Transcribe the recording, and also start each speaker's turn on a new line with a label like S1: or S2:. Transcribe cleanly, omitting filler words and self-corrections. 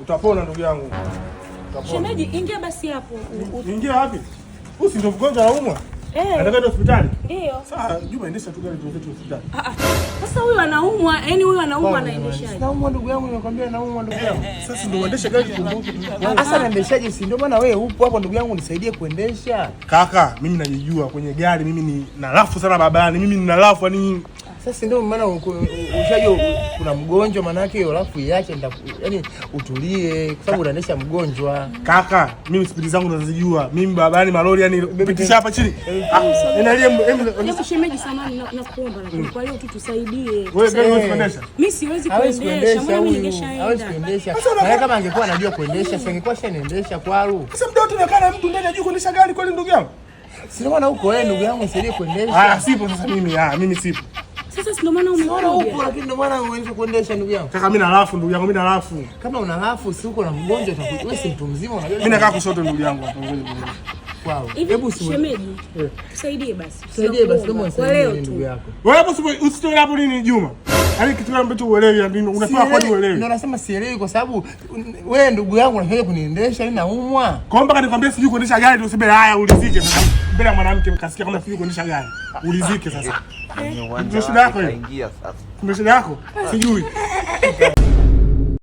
S1: Utapona ndugu yangu.
S2: Shemeji, ingia basi hapo.
S1: Ingia wapi? Usi ndio mgonjwa anaumwa? Anataka hospitali?
S2: Ndio.
S1: Sasa Juma endesha tu gari tuende hospitali.
S2: Sasa huyu anaumwa, yani huyu anaumwa anaendeshaje?
S1: Naumwa ndugu yangu, nakwambia naumwa ndugu yangu. Sasa ndio uendeshe gari kumbuke.
S3: Sasa naendeshaje? Si ndio maana wewe upo hapo ndugu yangu, nisaidie kuendesha.
S1: Kaka, mimi najijua kwenye gari, mimi ni nalafu sana babani. Mimi nina lafu yani.
S3: Sasa ndio maana ushajua kuna mgonjwa, maana yake hiyo alafu iache yani utulie kwa sababu unaendesha mgonjwa.
S1: Kaka, mimi spidi zangu nazijua. Mimi babani malori yani pitisha hapa chini.
S2: Hebu shemeji, samani nakuomba lakini kwa hiyo tu tusaidie.
S1: Wewe gari unaweza kuendesha?
S2: Mimi siwezi kuendesha. Mbona mimi ningeshaenda?
S3: Hawezi kuendesha. Na kama angekuwa anajua kuendesha, singekuwa shanaendesha kwao.
S1: Sasa mdoto tunakaa na mtu ndani ajue kuendesha gari kweli ndugu yangu?
S3: Sio maana huko wewe ndugu yangu nisaidie kuendesha.
S1: Sipo sasa mimi sipo.
S2: Sasa ndio maana umekuja.
S3: Upo lakini ndio maana uweze kuendesha ndugu yangu.
S1: Kaka mimi nalafu ndugu yangu, mimi nalafu.
S3: Kama una lafu si uko na mgonjwa wewe si mtu mzima unajua.
S1: Mimi nakaa kushoto ndugu yangu hapa ngoja.
S3: Kwao.
S2: Hebu shemeji. Tusaidie basi.
S3: Tusaidie basi kama unasaidie ndugu yako.
S1: Wewe hapo usitoe hapo nini Juma? Yaani kitu ambacho uelewi ndio unafaa kwa nini uelewi?
S3: Ndio nasema sielewi kwa sababu wewe ndugu yangu unafanya kuniendesha ili naumwa.
S1: Kwa mpaka nikwambie sijui kuendesha gari useme haya ulizike sasa. Mbele ya mwanamke mkasikia kama sijui kuendesha gari. Ulizike sasa. Ndio shida yako hiyo. Kumbe shida yako? Sijui.